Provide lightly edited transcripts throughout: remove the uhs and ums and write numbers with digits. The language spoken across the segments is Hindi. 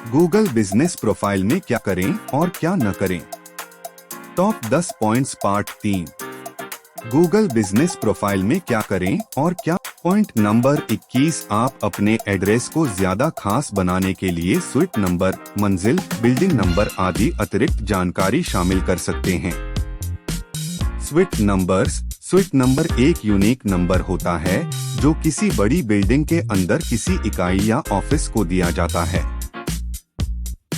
गूगल बिजनेस प्रोफाइल में क्या करें और क्या न करें। Top 10 points part 3। Google business profile में क्या करें और क्या। पॉइंट नंबर 21, आप अपने एड्रेस को ज्यादा खास बनाने के लिए स्वीट नंबर, मंजिल, बिल्डिंग नंबर आदि अतिरिक्त जानकारी शामिल कर सकते हैं। स्वीट नंबर एक यूनिक नंबर होता है जो किसी बड़ी बिल्डिंग के अंदर किसी इकाई या ऑफिस को दिया जाता है।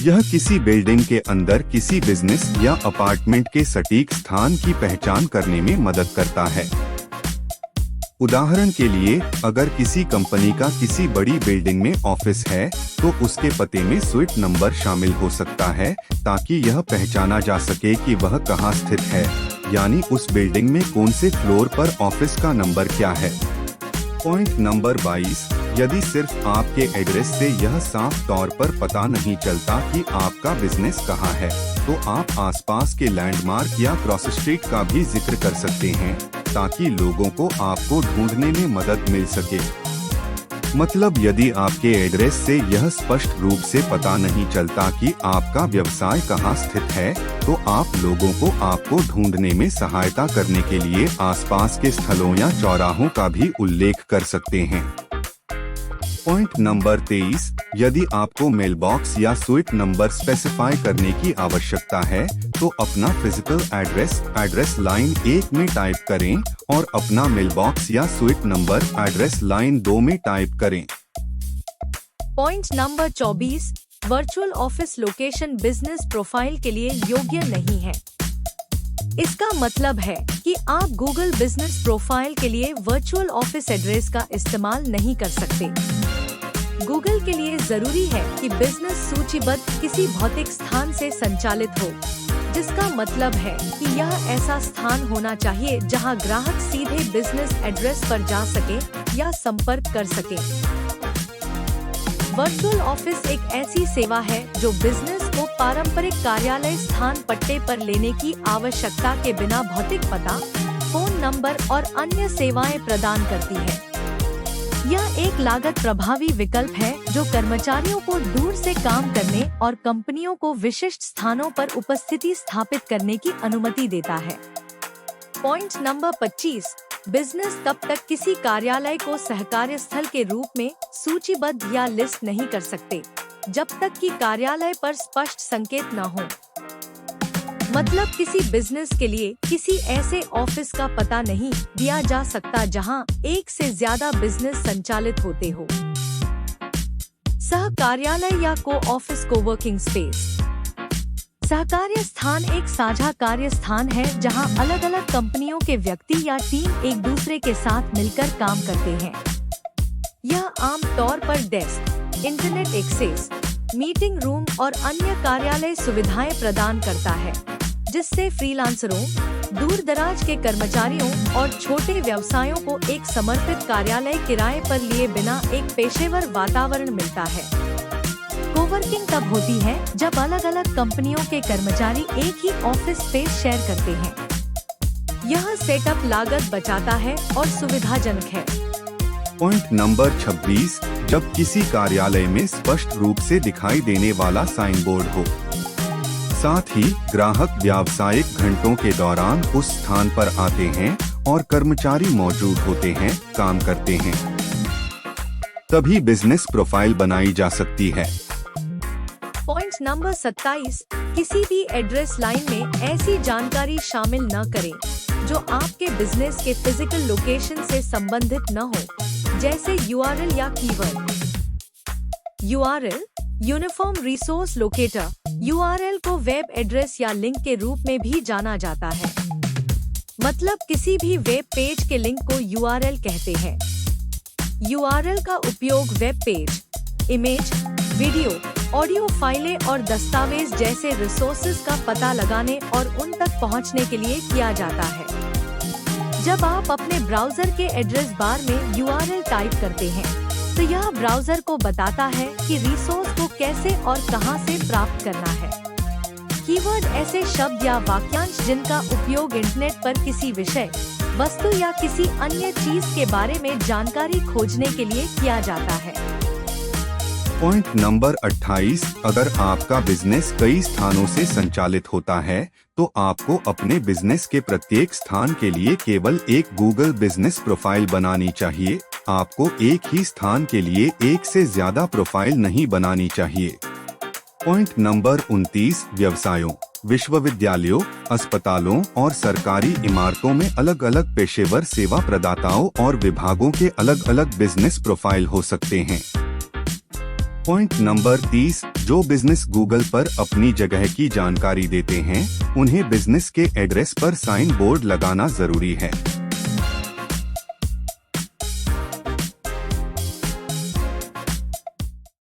यह किसी बिल्डिंग के अंदर किसी बिजनेस या अपार्टमेंट के सटीक स्थान की पहचान करने में मदद करता है। उदाहरण के लिए, अगर किसी कंपनी का किसी बड़ी बिल्डिंग में ऑफिस है तो उसके पते में स्वीट नंबर शामिल हो सकता है ताकि यह पहचाना जा सके कि वह कहाँ स्थित है, यानी उस बिल्डिंग में कौन से फ्लोर पर ऑफिस का नंबर क्या है। पॉइंट नंबर 22, यदि सिर्फ आपके एड्रेस से यह साफ तौर पर पता नहीं चलता कि आपका बिजनेस कहाँ है, तो आप आसपास के लैंडमार्क या क्रॉस स्ट्रीट का भी जिक्र कर सकते हैं ताकि लोगों को आपको ढूंढने में मदद मिल सके। मतलब, यदि आपके एड्रेस से यह स्पष्ट रूप से पता नहीं चलता कि आपका व्यवसाय कहाँ स्थित है, तो आप लोगों को आपको ढूंढने में सहायता करने के लिए आसपास के स्थलों या चौराहों का भी उल्लेख कर सकते हैं। पॉइंट नंबर 23, यदि आपको मेलबॉक्स या स्वीट नंबर स्पेसिफाई करने की आवश्यकता है तो अपना फिजिकल एड्रेस लाइन 1 में टाइप करें और अपना मेलबॉक्स या स्वीट नंबर एड्रेस लाइन 2 में टाइप करें। Point number 24, virtual office location business profile के लिए योग्य नहीं है। इसका मतलब है कि आप गूगल बिजनेस प्रोफाइल के लिए वर्चुअल ऑफिस एड्रेस का इस्तेमाल नहीं कर सकते। गूगल के लिए जरूरी है कि बिजनेस सूचीबद्ध किसी भौतिक स्थान से संचालित हो, जिसका मतलब है कि यह ऐसा स्थान होना चाहिए जहां ग्राहक सीधे बिजनेस एड्रेस पर जा सके या संपर्क कर सके। वर्चुअल ऑफिस एक ऐसी सेवा है जो बिजनेस को पारंपरिक कार्यालय स्थान पट्टे पर लेने की आवश्यकता के बिना भौतिक पता, फोन नंबर और अन्य सेवाएं प्रदान करती है। यह एक लागत प्रभावी विकल्प है जो कर्मचारियों को दूर से काम करने और कंपनियों को विशिष्ट स्थानों पर उपस्थिति स्थापित करने की अनुमति देता है। पॉइंट नंबर 25, बिजनेस तब तक किसी कार्यालय को सहकार्य स्थल के रूप में सूचीबद्ध या लिस्ट नहीं कर सकते जब तक कि कार्यालय पर स्पष्ट संकेत न हो। मतलब, किसी बिजनेस के लिए किसी ऐसे ऑफिस का पता नहीं दिया जा सकता जहां एक से ज्यादा बिजनेस संचालित होते हो। सह कार्यालय या को ऑफिस कोवर्किंग स्पेस। सहकार्य स्थान एक साझा कार्य स्थान है जहां अलग अलग कंपनियों के व्यक्ति या टीम एक दूसरे के साथ मिलकर काम करते हैं। यह आम तौर पर desk, internet access, meeting room और अन्य कार्यालय सुविधाएं प्रदान करता है, जिससे फ्रीलांसरों, दूर दराज के कर्मचारियों और छोटे व्यवसायों को एक समर्पित कार्यालय किराए पर लिए बिना एक पेशेवर वातावरण मिलता है। कोवर्किंग तब होती है जब अलग अलग कंपनियों के कर्मचारी एक ही ऑफिस स्पेस शेयर करते हैं। यह सेटअप लागत बचाता है और सुविधाजनक है। पॉइंट नंबर 26, जब किसी कार्यालय में स्पष्ट रूप से दिखाई देने वाला साइन बोर्ड हो, साथ ही ग्राहक व्यावसायिक घंटों के दौरान उस स्थान पर आते हैं और कर्मचारी मौजूद होते हैं, काम करते हैं, तभी बिजनेस प्रोफाइल बनाई जा सकती है। पॉइंट नंबर 27, किसी भी एड्रेस लाइन में ऐसी जानकारी शामिल न करें जो आपके बिजनेस के फिजिकल लोकेशन से संबंधित न हो, जैसे यूआरएल या keyword. URL, uniform resource locator. URL को वेब एड्रेस या लिंक के रूप में भी जाना जाता है। मतलब, किसी भी वेब पेज के लिंक को यूआरएल कहते हैं। यूआरएल का उपयोग web page, image, video, audio फाइलें और दस्तावेज जैसे रिसोर्सेज का पता लगाने और उन तक पहुंचने के लिए किया जाता है। जब आप अपने ब्राउजर के एड्रेस बार में यूआरएल टाइप करते हैं, तो यह ब्राउजर को बताता है कि रिसोर्स को कैसे और कहां से प्राप्त करना है। कीवर्ड ऐसे शब्द या वाक्यांश जिनका उपयोग इंटरनेट पर किसी विषय, वस्तु या किसी अन्य चीज के बारे में जानकारी खोजने के लिए किया जाता है। पॉइंट नंबर 28, अगर आपका बिजनेस कई स्थानों से संचालित होता है तो आपको अपने बिजनेस के प्रत्येक स्थान के लिए केवल एक गूगल बिजनेस प्रोफाइल बनानी चाहिए। आपको एक ही स्थान के लिए एक से ज्यादा प्रोफाइल नहीं बनानी चाहिए। पॉइंट नंबर 29, व्यवसायों, विश्वविद्यालयों, अस्पतालों और सरकारी इमारतों में अलग अलग पेशेवर सेवा प्रदाताओं और विभागों के अलग अलग बिजनेस प्रोफाइल हो सकते हैं। पॉइंट नंबर 30, जो बिजनेस गूगल पर अपनी जगह की जानकारी देते हैं उन्हें बिजनेस के एड्रेस पर साइन बोर्ड लगाना जरूरी है।